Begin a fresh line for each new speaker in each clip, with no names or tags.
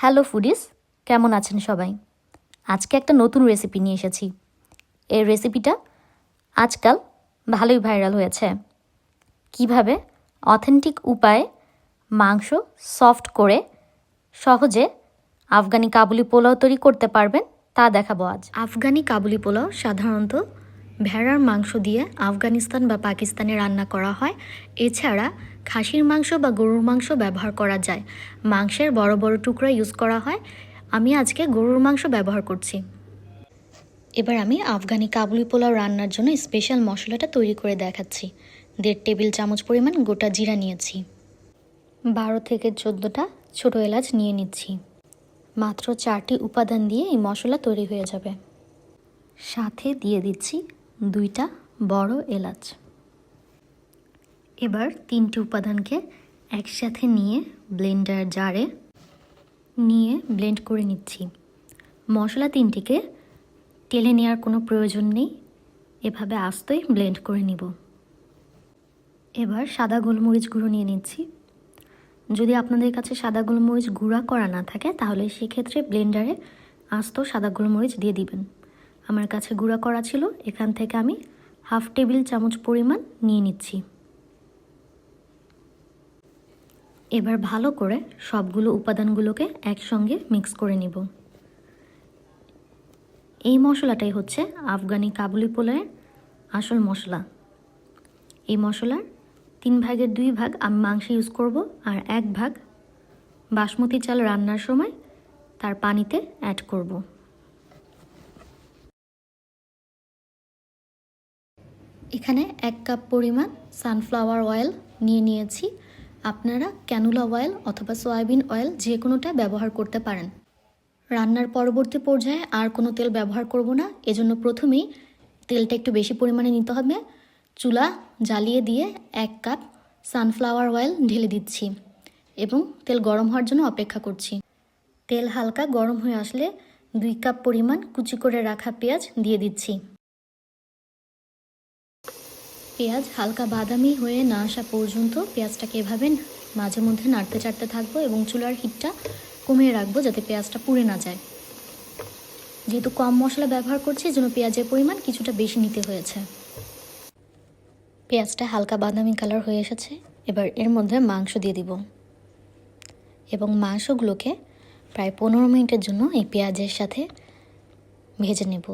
Hello foodies, কেমন আছেন সবাই? আজকে একটা নতুন রেসিপি নিয়ে এসেছি। এই রেসিপিটা আজকাল ভালোই ভাইরাল হয়েছে। কিভাবে অথেন্টিক উপায়ে মাংস সফট করে সহজে আফগানি কাবুলি পোলাও তৈরি করতে পারবেন তা দেখাবো আজ। আফগানি কাবুলি পোলাও সাধারণত ভেড়ার মাংস দিয়ে আফগানিস্তান বা পাকিস্তানে রান্না করা হয়। এছাড়া খাসির মাংস বা গরুর মাংস ব্যবহার করা যায়। মাংসের বড় বড় টুকরা ইউজ করা হয়। আমি আজকে গরুর মাংস ব্যবহার করছি। এবার আমি আফগানি কাবুলি পোলাও রান্নার জন্য স্পেশাল মশলাটা তৈরি করে দেখাচ্ছি। 1.5 টেবিল চামচ পরিমাণ গোটা জিরা নিয়েছি। 12 থেকে 14টা ছোটো এলাচ নিয়ে নিচ্ছি। মাত্র 4টি উপাদান দিয়ে এই মশলা তৈরি হয়ে যাবে। সাথে দিয়ে দিচ্ছি 2টা বড় এলাচ। এবার 3টি উপাদানকে একসাথে নিয়ে ব্লেন্ডার জারে নিয়ে ব্লেন্ড করে নিচ্ছি। মশলা 3টিকে টেলে নেওয়ার কোনো প্রয়োজন নেই, এভাবে আস্তই ব্লেন্ড করে নিব। এবার সাদা গোলমরিচ গুঁড়ো নিয়ে নিচ্ছি। যদি আপনাদের কাছে সাদা গোলমরিচ গুঁড়া করা না থাকে তাহলে সেক্ষেত্রে ব্লেন্ডারে আস্ত সাদা গোলমরিচ দিয়ে দিবেন। আমার কাছে গুঁড়া করা ছিল, এখান থেকে আমি 1/2 টেবিল চামচ পরিমাণ নিয়ে নিচ্ছি। এবার ভালো করে সবগুলো উপাদানগুলোকে একসঙ্গে মিক্স করে নিব। এই মশলাটাই হচ্ছে আফগানি কাবুলি পোলাওয়ের আসল মশলা। এই মশলার 3 ভাগের 2 ভাগ আমি মাংসে ইউজ করব, আর 1 ভাগ বাসমতি চাল রান্নার সময় তার পানিতে অ্যাড করব। এখানে 1 কাপ পরিমাণ সানফ্লাওয়ার অয়েল নিয়ে নিয়েছি। আপনারা ক্যানুলা অয়েল অথবা সয়াবিন অয়েল যে কোনোটা ব্যবহার করতে পারেন। রান্নার পরবর্তী পর্যায়ে আর কোনো তেল ব্যবহার করব না, এজন্য প্রথমেই তেলটা একটু বেশি পরিমাণে নিতে হবে। চুলা জ্বালিয়ে দিয়ে 1 কাপ সানফ্লাওয়ার অয়েল ঢেলে দিচ্ছি এবং তেল গরম হওয়ার জন্য অপেক্ষা করছি। তেল হালকা গরম হয়ে আসলে 2 কাপ পরিমাণ কুচি করে রাখা পেঁয়াজ দিয়ে দিচ্ছি। পেঁয়াজ হালকা বাদামি হয়ে না আসা পর্যন্ত পেঁয়াজটাকে এভাবে মাঝে মধ্যে নাড়তে চাড়তে থাকবো এবং চুলার হিটটা কমিয়ে রাখবো যাতে পেঁয়াজটা পুড়ে না যায়। যেহেতু কম মশলা ব্যবহার করছি এজন্য পেঁয়াজের পরিমাণ কিছুটা বেশি নিতে হয়েছে। পেঁয়াজটা হালকা বাদামি কালার হয়ে এসেছে। এবার এর মধ্যে মাংস দিয়ে দিব এবং মাংসগুলোকে প্রায় 15 মিনিটের জন্য এই পেঁয়াজের সাথে ভেজে নেব।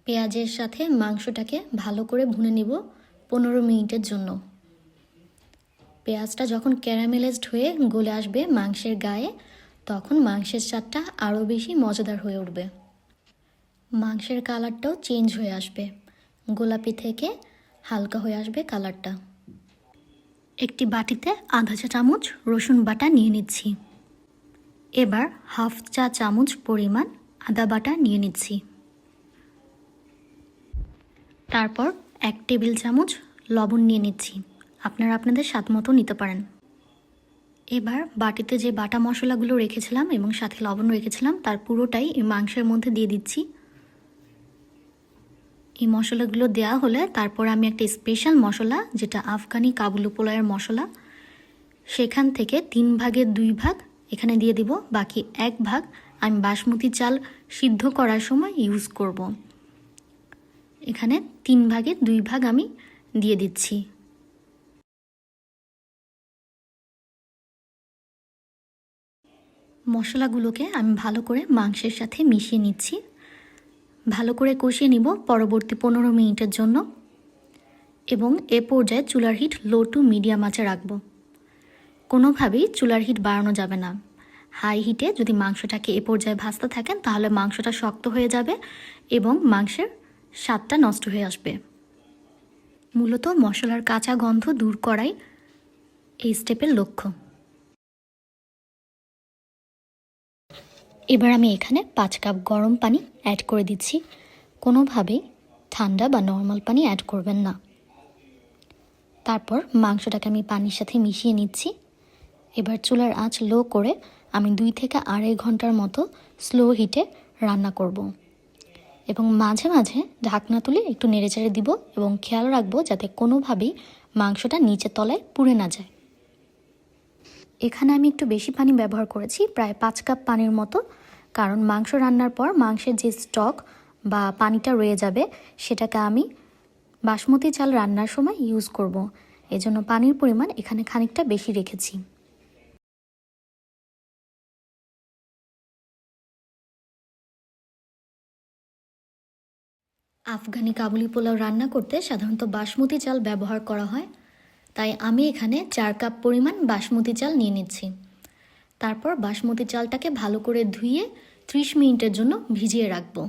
পেঁয়াজের সাথে মাংসটাকে ভালো করে ভুনে নিব 15 মিনিটের জন্য। পেঁয়াজটা যখন ক্যারামেলাইজড হয়ে গলে আসবে মাংসের গায়ে, তখন মাংসের স্বাদটা আরও বেশি মজাদার হয়ে উঠবে। মাংসের কালারটাও চেঞ্জ হয়ে আসবে, গোলাপি থেকে হালকা হয়ে আসবে কালারটা। একটি বাটিতে আধা চা চামচ রসুন বাটা নিয়ে নিচ্ছি। এবার 1/2 চা চামচ পরিমাণ আদা বাটা নিয়ে নিচ্ছি। তারপর 1 টেবিল চামচ লবণ নিয়ে নিচ্ছি। আপনারা আপনাদের স্বাদ মতো নিতে পারেন। এবার বাটিতে যে বাটা মশলাগুলো রেখেছিলাম এবং সাথে লবণ রেখেছিলাম তার পুরোটাই এই মাংসের মধ্যে দিয়ে দিচ্ছি। এই মশলাগুলো দেওয়া হলে তারপর আমি একটা স্পেশাল মশলা, যেটা আফগানি কাবুলি পোলাওয়ের মশলা, সেখান থেকে 3 ভাগের 2 ভাগ এখানে দিয়ে দিব। বাকি 1 ভাগ আমি বাসমতি চাল সিদ্ধ করার সময় ইউজ করব। এখানে 3 ভাগের 2 ভাগ আমি দিয়ে দিচ্ছি। মশলাগুলোকে আমি ভালো করে মাংসের সাথে মিশিয়ে নিচ্ছি। ভালো করে কষিয়ে নিব পরবর্তী 15 মিনিটের জন্য এবং এ পর্যায়ে চুলার হিট লো টু মিডিয়াম আঁচে রাখব। কোনোভাবেই চুলার হিট বাড়ানো যাবে না। হাই হিটে যদি মাংসটাকে এ পর্যায়ে ভাজতে থাকেন তাহলে মাংসটা শক্ত হয়ে যাবে এবং মাংসের স্বাদটা নষ্ট হয়ে আসবে। মূলত মশলার কাঁচা গন্ধ দূর করাই এই স্টেপের লক্ষ্য। এবার আমি এখানে 5 কাপ গরম পানি অ্যাড করে দিচ্ছি। কোনোভাবেই ঠান্ডা বা নর্মাল পানি অ্যাড করবেন না। তারপর মাংসটাকে আমি পানির সাথে মিশিয়ে নিচ্ছি। এবার চুলার আঁচ লো করে আমি 2 থেকে 2.5 ঘন্টার মতো স্লো হিটে রান্না করব এবং মাঝে মাঝে ঢাকনা তুলে একটু নেড়েচেড়ে দিব এবং খেয়াল রাখবো যাতে কোনোভাবেই মাংসটা নিচে তলায় পুড়ে না যায়। এখানে আমি একটু বেশি পানি ব্যবহার করেছি, প্রায় 5 কাপ পানির মতো, কারণ মাংস রান্নার পর মাংসের যে স্টক বা পানিটা রয়ে যাবে সেটাকে আমি বাসমতি চাল রান্নার সময় ইউজ করব। এজন্য পানির পরিমাণ এখানে খানিকটা বেশি রেখেছি। আফগানি কাবুলি পোলাও রান্না করতে সাধারণত বাসমতি চাল ব্যবহার করা হয়, তাই আমি এখানে 4 কাপ পরিমাণ বাসমতি চাল নিয়ে নিচ্ছি। তারপর বাসমতি চালটাকে ভালো করে ধুয়ে 30 মিনিটের জন্য ভিজিয়ে রাখবো।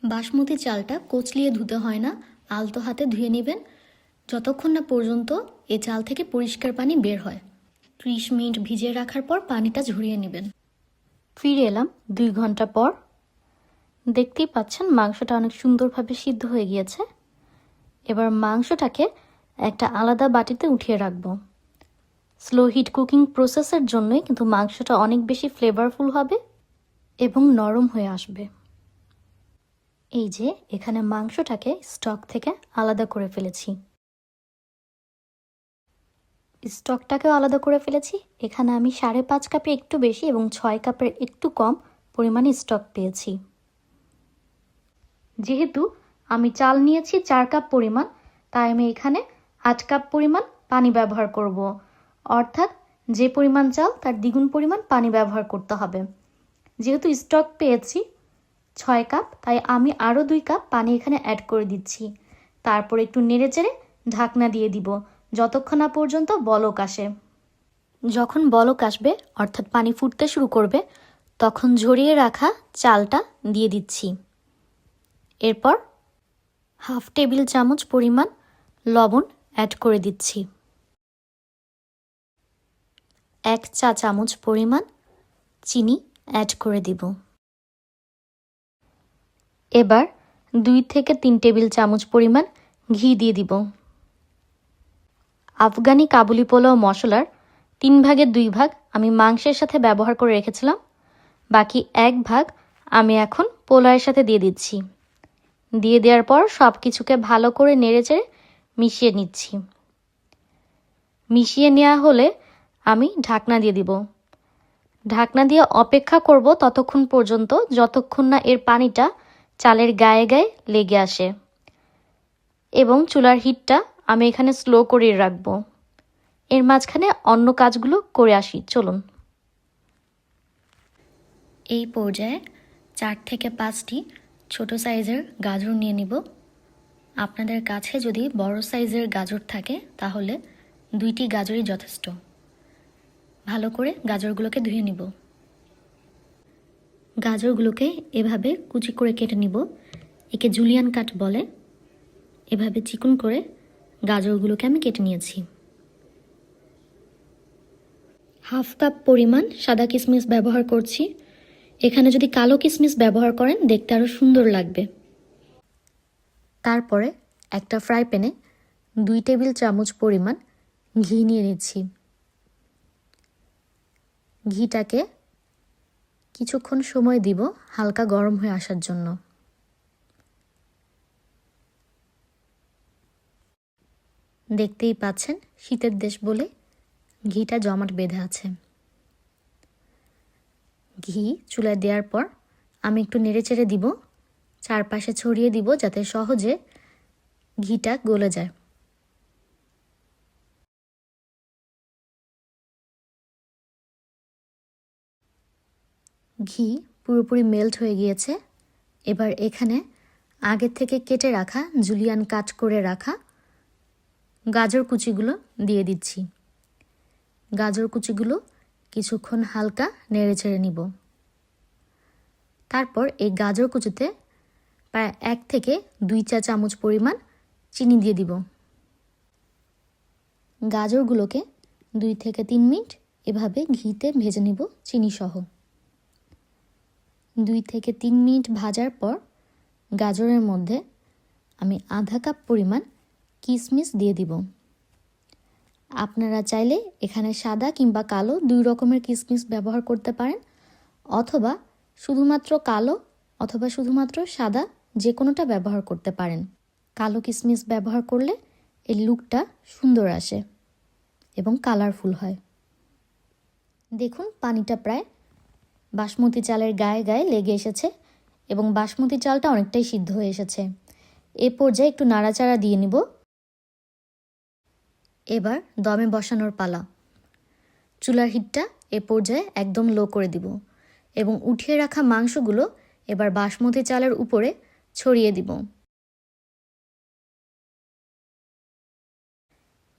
বাসমতি চালটা কচলিয়ে ধুতে হয় না, আলতো হাতে ধুয়ে নেবেন যতক্ষণ না পর্যন্ত এই চাল থেকে পরিষ্কার পানি বের হয়। 30 মিনিট ভিজিয়ে রাখার পর পানিটা ঝরিয়ে নেবেন। ফিরে এলাম 2 ঘন্টা পর। দেখতেই পাচ্ছেন মাংসটা অনেক সুন্দরভাবে সিদ্ধ হয়ে গিয়েছে। এবার মাংসটাকে একটা আলাদা বাটিতে উঠিয়ে রাখবো। স্লো হিট কুকিং প্রসেসের জন্যই কিন্তু মাংসটা অনেক বেশি ফ্লেভারফুল হবে এবং নরম হয়ে আসবে। এই যে এখানে মাংসটাকে স্টক থেকে আলাদা করে ফেলেছি। স্টকটাকেও আলাদা করে ফেলেছি। এখানে আমি 5.5 কাপের একটু বেশি এবং 6 কাপের একটু কম পরিমাণে স্টক পেয়েছি। যেহেতু আমি চাল নিয়েছি 4 কাপ পরিমাণ, তাই আমি এখানে 8 কাপ পরিমাণ পানি ব্যবহার করব। অর্থাৎ যে পরিমাণ চাল তার দ্বিগুণ পরিমাণ পানি ব্যবহার করতে হবে। যেহেতু স্টক পেয়েছি 6 কাপ, তাই আমি আরও 2 কাপ পানি এখানে অ্যাড করে দিচ্ছি। তারপর একটু নেড়েচেড়ে ঢাকনা দিয়ে দিব যতক্ষণ না পর্যন্ত বলক আসে। যখন বলক আসবে অর্থাৎ পানি ফুটতে শুরু করবে, তখন ঝরিয়ে রাখা চালটা দিয়ে দিচ্ছি। এরপর হাফ টেবিল চামচ পরিমাণ লবণ অ্যাড করে দিচ্ছি। 1 চা চামচ পরিমাণ চিনি অ্যাড করে দিব। এবার 2 থেকে 3 টেবিল চামচ পরিমাণ ঘি দিয়ে দিব। আফগানি কাবুলি পোলাও মশলার 3 ভাগের 2 ভাগ আমি মাংসের সাথে ব্যবহার করে রেখেছিলাম, বাকি 1 ভাগ আমি এখন পোলাওয়ের সাথে দিয়ে দিচ্ছি। দিয়ে দেওয়ার পর সব কিছুকে ভালো করে নেড়েচেড়ে মিশিয়ে নিচ্ছি। মিশিয়ে নেওয়া হলে আমি ঢাকনা দিয়ে দিব। ঢাকনা দিয়ে অপেক্ষা করব ততক্ষণ পর্যন্ত যতক্ষণ না এর পানিটা চালের গায়ে গায়ে লেগে আসে, এবং চুলার হিটটা আমি এখানে স্লো করে রাখবো। এর মাঝখানে অন্য কাজগুলো করে আসি, চলুন। এই পর্যায়ে 4 থেকে 5টি ছোট সাইজের গাজর নিয়ে নিব। আপনাদের কাছে যদি বড় সাইজের গাজর থাকে তাহলে 2টি গাজরই যথেষ্ট। ভালো করে গাজরগুলোকে ধুয়ে নিব। গাজরগুলোকে এভাবে কুচি করে কেটে নিব। একে জুলিয়ান কাট বলে। এভাবে চিকন করে গাজরগুলোকে আমি কেটে নিয়েছি। হাফ কাপ পরিমাণ সাদা কিশমিশ ব্যবহার করছি। এখানে যদি কালো কিশমিশ ব্যবহার করেন দেখতে আরও সুন্দর লাগবে। তারপরে একটা ফ্রাই প্যানে 2 টেবিল চামচ পরিমাণ ঘি নিয়ে নিচ্ছি। ঘিটাকে কিছুক্ষণ সময় দিব হালকা গরম হয়ে আসার জন্য। দেখতেই পাচ্ছেন শীতের দেশ বলে ঘিটা জমাট বেঁধে আছে। ঘি চুলায় দেওয়ার পর আমি একটু নেড়েচেড়ে দিব, চারপাশে ছড়িয়ে দিব যাতে সহজে ঘিটা গলে যায়। ঘি পুরোপুরি মেল্ট হয়ে গিয়েছে। এবার এখানে আগে থেকে কেটে রাখা জুলিয়ান কাট করে রাখা গাজর কুচিগুলো দিয়ে দিচ্ছি। গাজর কুচিগুলো কিছুক্ষণ হালকা নেড়েচেড়ে নিব। তারপর এই গাজর কুচিতে প্রায় 1 থেকে 2 চা চামচ পরিমাণ চিনি দিয়ে দিব। গাজরগুলোকে 2 থেকে 3 মিনিট এভাবে ঘিতে ভেজে নিব চিনি সহ। 2 থেকে 3 মিনিট ভাজার পর গাজরের মধ্যে আমি আধা কাপ পরিমাণ কিশমিশ দিয়ে দিব। আপনারা চাইলে এখানে সাদা কিংবা কালো 2 রকমের কিশমিশ ব্যবহার করতে পারেন, অথবা শুধুমাত্র কালো অথবা শুধুমাত্র সাদা যে কোনোটা ব্যবহার করতে পারেন। কালো কিশমিশ ব্যবহার করলে এর লুকটা সুন্দর আসে এবং কালারফুল হয়। দেখুন পানিটা প্রায় বাসমতি চালের গায়ে গায়ে লেগে এসেছে এবং বাসমতি চালটা অনেকটাই সিদ্ধ হয়ে এসেছে। এ পর্যায়ে একটু নাড়াচাড়া দিয়ে নিব। এবার দমে বসানোর পালা। চুলার হিটটা এ পর্যায়ে একদম লো করে দিব এবং উঠিয়ে রাখা মাংসগুলো এবার বাসমতি চালের উপরে ছড়িয়ে দিব।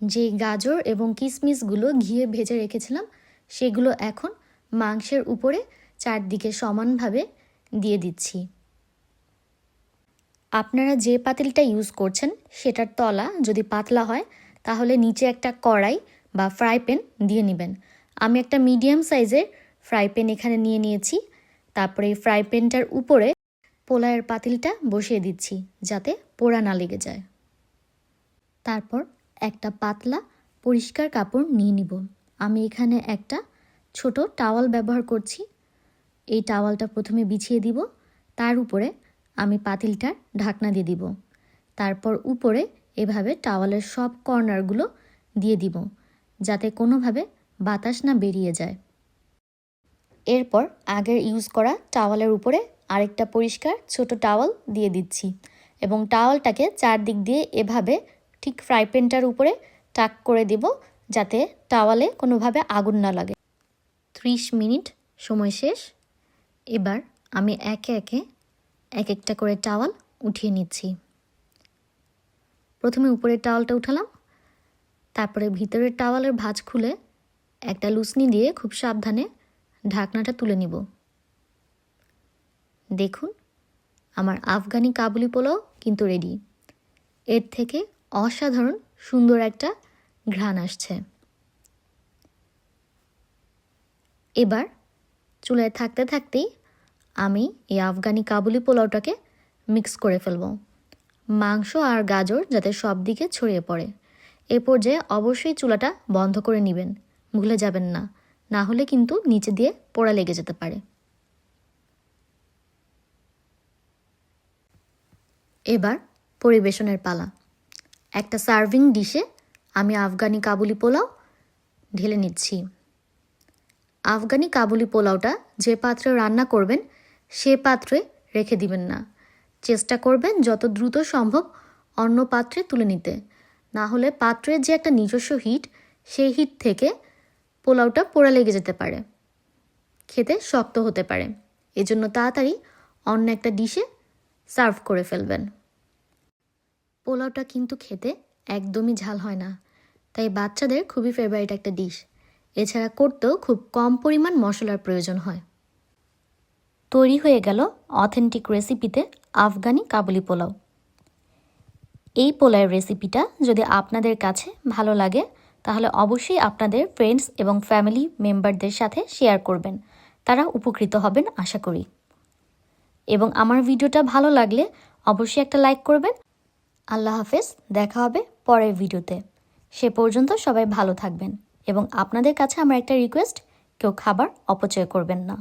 যে গাজর এবং কিশমিশগুলো ঘিয়ে ভেজে রেখেছিলাম সেগুলো এখন মাংসের উপরে চারদিকে সমানভাবে দিয়ে দিচ্ছি। আপনারা যে পাতিলটা ইউজ করছেন সেটার তলা যদি পাতলা হয় তাহলে নিচে একটা কড়াই বা ফ্রাই প্যান দিয়ে নেবেন। আমি একটা মিডিয়াম সাইজের ফ্রাই প্যান এখানে নিয়ে নিয়েছি। তারপরে এই ফ্রাই প্যানটার উপরে পোলাওয়ের পাতিলটা বসিয়ে দিচ্ছি যাতে পোড়া না লেগে যায়। তারপর একটা পাতলা পরিষ্কার কাপড় নিয়ে নিব। আমি এখানে একটা ছোট টাওয়াল ব্যবহার করছি। এই টাওয়ালটা প্রথমে বিছিয়ে দিব, তার উপরে আমি পাতিলটার ঢাকনা দিয়ে দিব। তারপর উপরে এভাবে টাওয়ালের সব কর্নারগুলো দিয়ে দিব যাতে কোনোভাবে বাতাস না বেরিয়ে যায়। এরপর আগের ইউজ করা টাওয়ালের উপরে আরেকটা পরিষ্কার ছোট টাওয়াল দিয়ে দিচ্ছি এবং টাওয়ালটাকে চারদিক দিয়ে এভাবে ঠিক ফ্রাই প্যানটার উপরে টাক করে দেব যাতে টাওয়ালে কোনোভাবে আগুন না লাগে। 30 মিনিট সময় শেষ। এবার আমি একে একে এক একটা করে টাওয়াল উঠিয়ে নিচ্ছি। প্রথমে উপরের টাওয়ালটা উঠালাম, তারপরে ভিতরের টাওয়ালের ভাঁজ খুলে একটা লুসনি দিয়ে খুব সাবধানে ঢাকনাটা তুলে নিব। দেখুন আমার আফগানি কাবুলি পোলাও কিন্তু রেডি। এর থেকে অসাধারণ সুন্দর একটা ঘ্রাণ আসছে। এবার চুলায় থাকতে থাকতেই আমি এই আফগানি কাবুলি পোলাওটাকে মিক্স করে ফেলব, মাংস আর গাজর যাতে সব দিকে ছড়িয়ে পড়ে। এ পর্যায়ে অবশ্যই চুলাটা বন্ধ করে নেবেন, ভুলে যাবেন না, না হলে কিন্তু নিচে দিয়ে পোড়া লেগে যেতে পারে। এবার পরিবেশনের পালা। একটা সার্ভিং ডিশে আমি আফগানি কাবুলি পোলাও ঢেলে নিচ্ছি। আফগানি কাবুলি পোলাওটা যে পাত্রে রান্না করবেন সে পাত্রে রেখে দিবেন না, চেষ্টা করবেন যত দ্রুত সম্ভব অন্য পাত্রে তুলে নিতে, না হলে পাত্রের যে একটা নিজস্ব হিট সেই হিট থেকে পোলাওটা পোড়া লেগে যেতে পারে, খেতে শক্ত হতে পারে। এজন্য তাড়াতাড়ি অন্য একটা ডিশে সার্ভ করে ফেলবেন। পোলাওটা কিন্তু খেতে একদমই ঝাল হয় না, তাই বাচ্চাদের খুবই ফেভারিট একটা ডিশ। এছাড়া করতেও খুব কম পরিমাণ মশলার প্রয়োজন হয়। তৈরি হয়ে গেল অথেন্টিক রেসিপিতে আফগানি কাবুলি পোলাও। এই পোলাওয়ের রেসিপিটা যদি আপনাদের কাছে ভালো লাগে তাহলে অবশ্যই আপনাদের ফ্রেন্ডস এবং ফ্যামিলি মেম্বারদের সাথে শেয়ার করবেন, তারা উপকৃত হবেন আশা করি। এবং আমার ভিডিওটা ভালো লাগলে অবশ্যই একটা লাইক করবেন। আল্লাহ হাফেজ, দেখা হবে পরের ভিডিওতে। সে পর্যন্ত সবাই ভালো থাকবেন এবং আপনাদের কাছে আমার একটা রিকোয়েস্ট, কেউ খাবার অপচয় করবেন না।